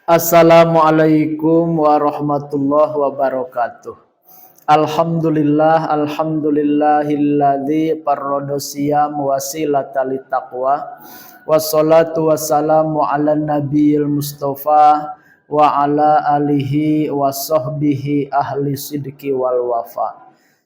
Assalamualaikum warahmatullahi wabarakatuh. Alhamdulillahilladzi farrada siyam wasilata littaqwa. Wassalatu wassalamu ala nabiyil mustafa wa ala alihi wa sahbihi ahli sidqi wal wafa.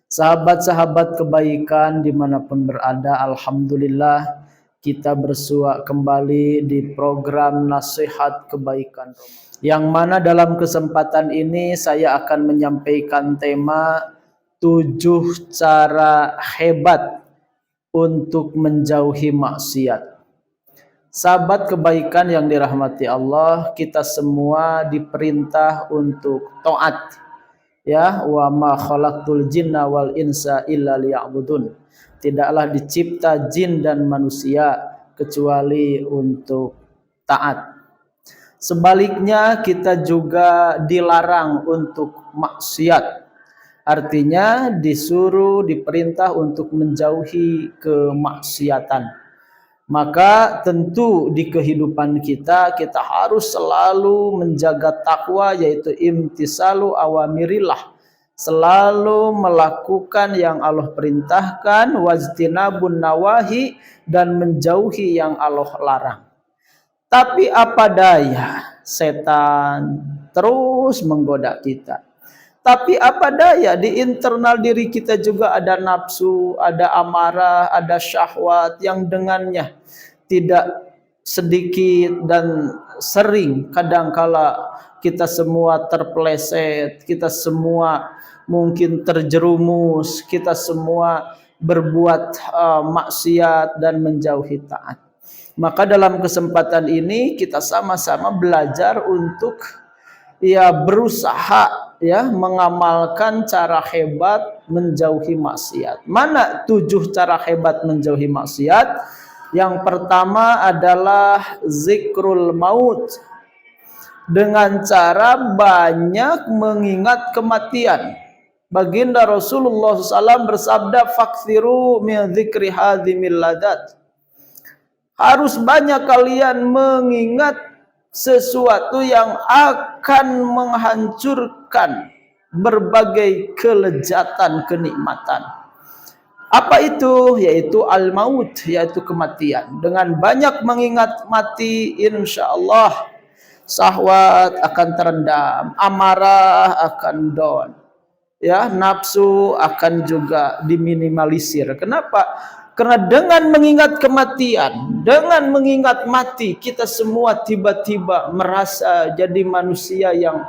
Sahabat-sahabat kebaikan dimanapun berada, alhamdulillah kita bersua kembali di program Nasihat Kebaikan Ramadan, yang mana dalam kesempatan ini saya akan menyampaikan tema 7 cara hebat untuk menjauhi maksiat. Sahabat kebaikan yang dirahmati Allah, kita semua diperintah untuk taat. Ya, wa ma khalaqtul jinna wal insa illa liya'budun. Tidaklah dicipta jin dan manusia kecuali untuk taat. Sebaliknya kita juga dilarang untuk maksiat. Artinya disuruh, diperintah untuk menjauhi kemaksiatan. Maka tentu di kehidupan kita harus selalu menjaga takwa, yaitu imtisalu awamirillah. Selalu melakukan yang Allah perintahkan, wajtinabun nawahi, dan menjauhi yang Allah larang. Tapi apa daya, setan terus menggoda kita. Tapi apa daya, di internal diri kita juga ada nafsu, ada amarah, ada syahwat yang dengannya tidak sedikit dan sering kadangkala kita semua terpeleset, kita semua mungkin terjerumus, kita semua berbuat maksiat dan menjauhi taat. Maka dalam kesempatan ini kita sama-sama belajar untuk berusaha mengamalkan cara hebat menjauhi maksiat. Mana 7 cara hebat menjauhi maksiat? Yang pertama adalah zikrul maut, dengan cara banyak mengingat kematian. Baginda Rasulullah SAW bersabda, "Fakthiru min dzikri hadzimil ladat." Harus banyak kalian mengingat sesuatu yang akan menghancurkan berbagai kelezatan, kenikmatan. Apa itu? Yaitu al-maut, yaitu kematian. Dengan banyak mengingat mati, insya Allah syahwat akan terendam, amarah akan down, nafsu akan juga diminimalisir. Kenapa? Karena dengan mengingat kematian, dengan mengingat mati, kita semua tiba-tiba merasa jadi manusia yang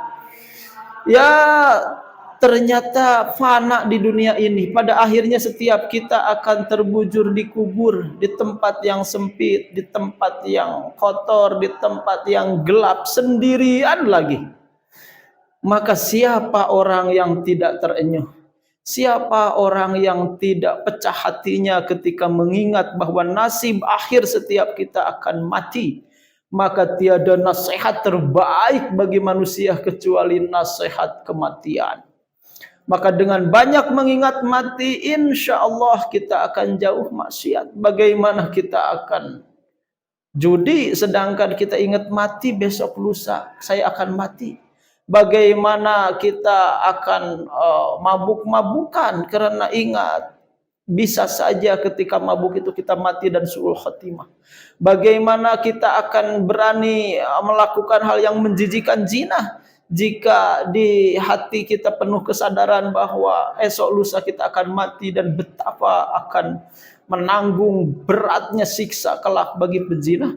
ternyata fana di dunia ini. Pada akhirnya setiap kita akan terbujur di kubur, di tempat yang sempit, di tempat yang kotor, di tempat yang gelap, sendirian lagi. Maka siapa orang yang tidak terenyuh? Siapa orang yang tidak pecah hatinya ketika mengingat bahwa nasib akhir setiap kita akan mati? Maka tiada nasihat terbaik bagi manusia kecuali nasihat kematian. Maka dengan banyak mengingat mati, insya Allah kita akan jauh maksiat. Bagaimana kita akan judi sedangkan kita ingat mati besok lusa saya akan mati? Bagaimana kita akan mabuk-mabukan karena ingat bisa saja ketika mabuk itu kita mati dan su'ul khatimah. Bagaimana kita akan berani melakukan hal yang menjijikan zina jika di hati kita penuh kesadaran bahwa esok lusa kita akan mati dan betapa akan menanggung beratnya siksa kelak bagi pezina.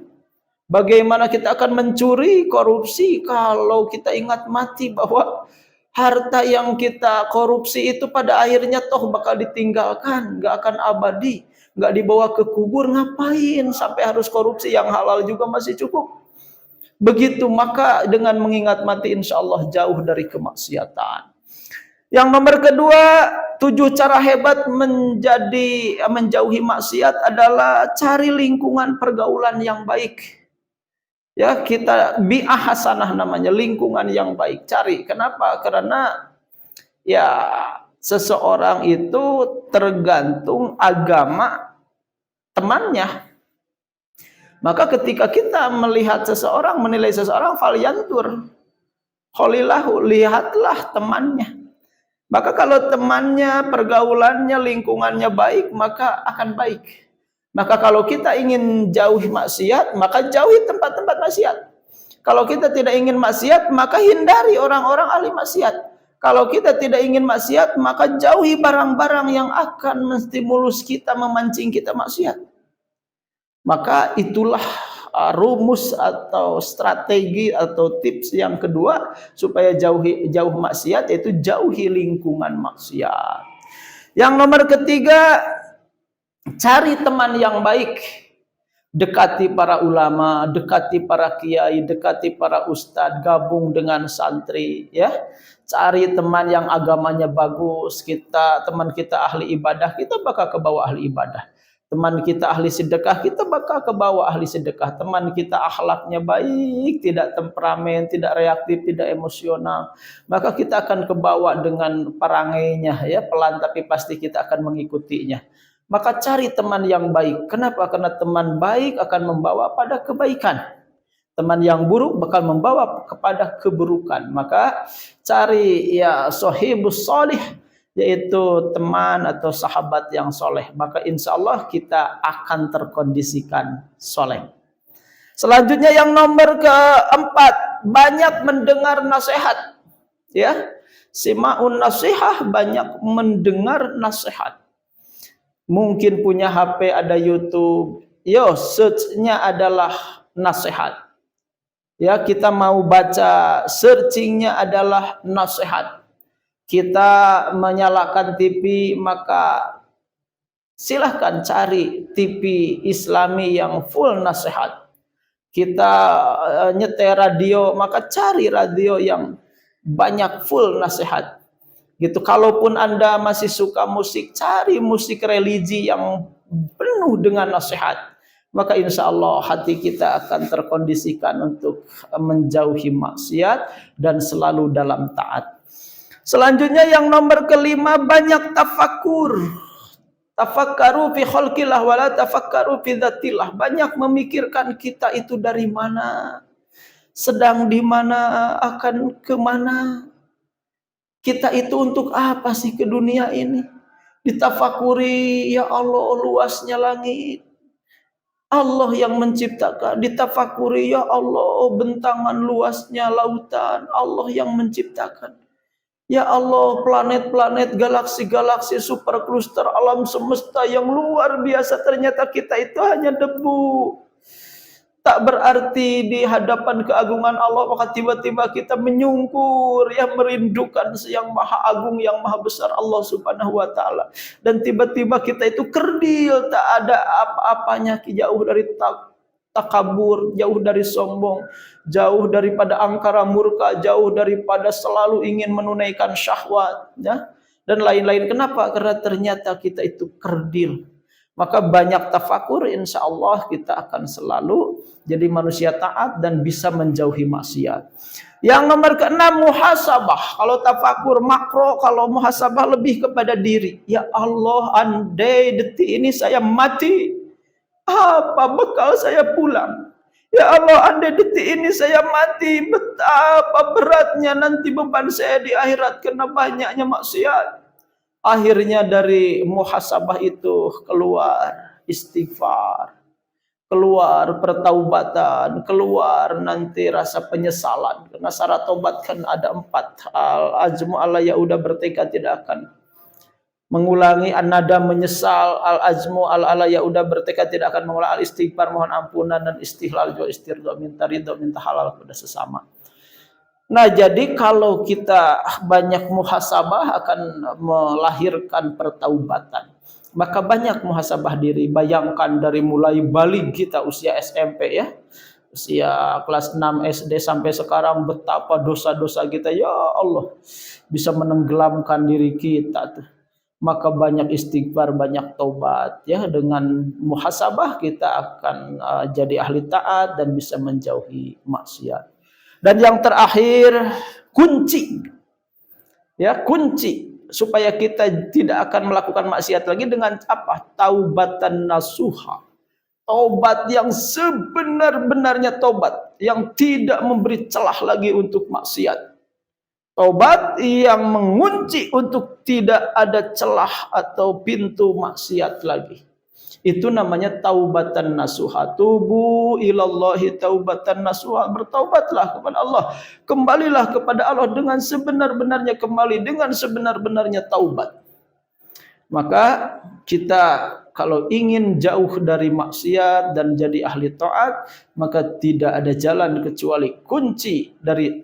Bagaimana kita akan mencuri, korupsi kalau kita ingat mati bahwa harta yang kita korupsi itu pada akhirnya toh bakal ditinggalkan, gak akan abadi, gak dibawa ke kubur. Ngapain sampai harus korupsi, yang halal juga masih cukup. Begitu, maka dengan mengingat mati insya Allah jauh dari kemaksiatan. Yang nomor kedua, 7 cara hebat menjauhi maksiat adalah cari lingkungan pergaulan yang baik. Kita bi'ah hasanah namanya, lingkungan yang baik. Cari. Kenapa? Karena seseorang itu tergantung agama temannya. Maka ketika kita melihat seseorang, menilai seseorang, falyantur kholilahu, lihatlah temannya. Maka kalau temannya, pergaulannya, lingkungannya baik, maka akan baik. Maka kalau kita ingin jauhi maksiat, maka jauhi tempat-tempat maksiat. Kalau kita tidak ingin maksiat, maka hindari orang-orang ahli maksiat. Kalau kita tidak ingin maksiat, maka jauhi barang-barang yang akan menstimulus kita, memancing kita maksiat. Maka itulah rumus atau strategi atau tips yang kedua supaya jauh maksiat, yaitu jauhi lingkungan maksiat. Yang nomor ketiga, cari teman yang baik. Dekati para ulama, dekati para kiai, dekati para ustadz, gabung dengan santri, ya. Cari teman yang agamanya bagus. Teman kita ahli ibadah, kita bakal ke bawah ahli ibadah. Teman kita ahli sedekah, kita bakal ke bawah ahli sedekah. Teman kita akhlaknya baik, tidak temperamen, tidak reaktif, tidak emosional, maka kita akan ke bawah dengan perangainya, ya, pelan tapi pasti kita akan mengikutinya. Maka cari teman yang baik. Kenapa? Karena teman baik akan membawa pada kebaikan. Teman yang buruk bakal membawa kepada keburukan. Maka cari ya sohibus solih, yaitu teman atau sahabat yang soleh. Maka insya Allah kita akan terkondisikan soleh. Selanjutnya yang nomor keempat, banyak mendengar nasihat. Ya, sima'un nasihah, banyak mendengar nasihat. Mungkin punya HP, ada YouTube, yo search-nya adalah nasihat. Ya, kita mau baca, searching-nya adalah nasihat. Kita menyalakan TV, maka silahkan cari TV Islami yang full nasihat. Kita nyetel radio, maka cari radio yang banyak full nasihat. Gitu. Kalaupun Anda masih suka musik, cari musik religi yang penuh dengan nasihat. Maka insya Allah hati kita akan terkondisikan untuk menjauhi maksiat dan selalu dalam taat. Selanjutnya yang nomor kelima, banyak tafakur. Tafakkaru fi khalqillah wala tafakkaru fi dzatillah. Banyak memikirkan kita itu dari mana, sedang di mana, akan kemana. Kita itu untuk apa sih ke dunia ini? Ditafakuri, ya Allah luasnya langit, Allah yang menciptakan. Ditafakuri, ya Allah bentangan luasnya lautan, Allah yang menciptakan. Ya Allah planet-planet, galaksi-galaksi, super cluster, alam semesta yang luar biasa. Ternyata kita itu hanya debu. Tak berarti di hadapan keagungan Allah, maka tiba-tiba kita menyungkur, ya, merindukan yang maha agung, yang maha besar Allah subhanahu wa ta'ala. Dan tiba-tiba kita itu kerdil, tak ada apa-apanya, jauh dari takabur, jauh dari sombong, jauh daripada angkara murka, jauh daripada selalu ingin menunaikan syahwat, ya, dan lain-lain. Kenapa? Karena ternyata kita itu kerdil. Maka banyak tafakur, insya Allah kita akan selalu jadi manusia taat dan bisa menjauhi maksiat. Yang nomor keenam, muhasabah. Kalau tafakur makro, kalau muhasabah lebih kepada diri. Ya Allah, andai detik ini saya mati, apa bekal saya pulang? Ya Allah, andai detik ini saya mati, betapa beratnya nanti beban saya di akhirat karena banyaknya maksiat. Akhirnya dari muhasabah itu keluar istighfar, keluar pertaubatan, keluar nanti rasa penyesalan. Karena syarat taubat kan ada 4. Al-azmu ala yaudah, bertekad tidak akan mengulangi. An-nadam menyesal, al-azmu ala yaudah, bertekad tidak akan mengulangi. Al-istighfar mohon ampunan, dan istihlal juga istirdo, minta ridho, minta halal kepada sesama. Nah, jadi kalau kita banyak muhasabah akan melahirkan pertaubatan. Maka banyak muhasabah diri. Bayangkan dari mulai balik kita usia SMP, ya, usia kelas 6 SD sampai sekarang, betapa dosa-dosa kita, ya Allah, bisa menenggelamkan diri kita tuh. Maka banyak istighfar, banyak taubat, ya. Dengan muhasabah kita akan jadi ahli taat dan bisa menjauhi maksiat. Dan yang terakhir, kunci, ya, kunci supaya kita tidak akan melakukan maksiat lagi dengan apa? Taubatan nasuha, Taubat yang sebenar-benarnya taubat, yang tidak memberi celah lagi untuk maksiat. Taubat yang mengunci untuk tidak ada celah atau pintu maksiat lagi. Itu namanya taubatan nasuha. Tubu ilallahi taubatan nasuha. Bertaubatlah kepada Allah. Kembalilah kepada Allah dengan sebenar-benarnya kembali, dengan sebenar-benarnya taubat. Maka kita kalau ingin jauh dari maksiat dan jadi ahli taat, maka tidak ada jalan kecuali kunci dari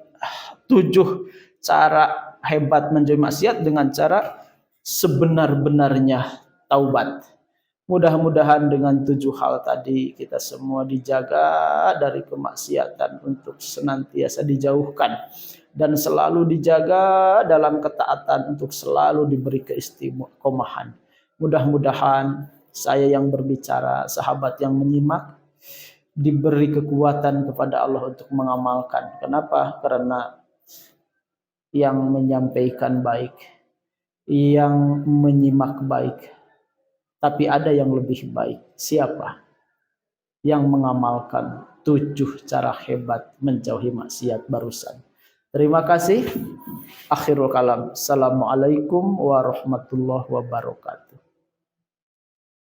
7 cara hebat menjauhi maksiat dengan cara sebenar-benarnya taubat. Mudah-mudahan dengan 7 hal tadi kita semua dijaga dari kemaksiatan untuk senantiasa dijauhkan dan selalu dijaga dalam ketaatan untuk selalu diberi keistiqomahan. Mudah-mudahan saya yang berbicara, sahabat yang menyimak, diberi kekuatan kepada Allah untuk mengamalkan. Kenapa? Karena yang menyampaikan baik, yang menyimak baik, tapi ada yang lebih baik. Siapa? Yang mengamalkan 7 cara hebat menjauhi maksiat barusan. Terima kasih. Akhirul kalam. Assalamualaikum warahmatullahi wabarakatuh.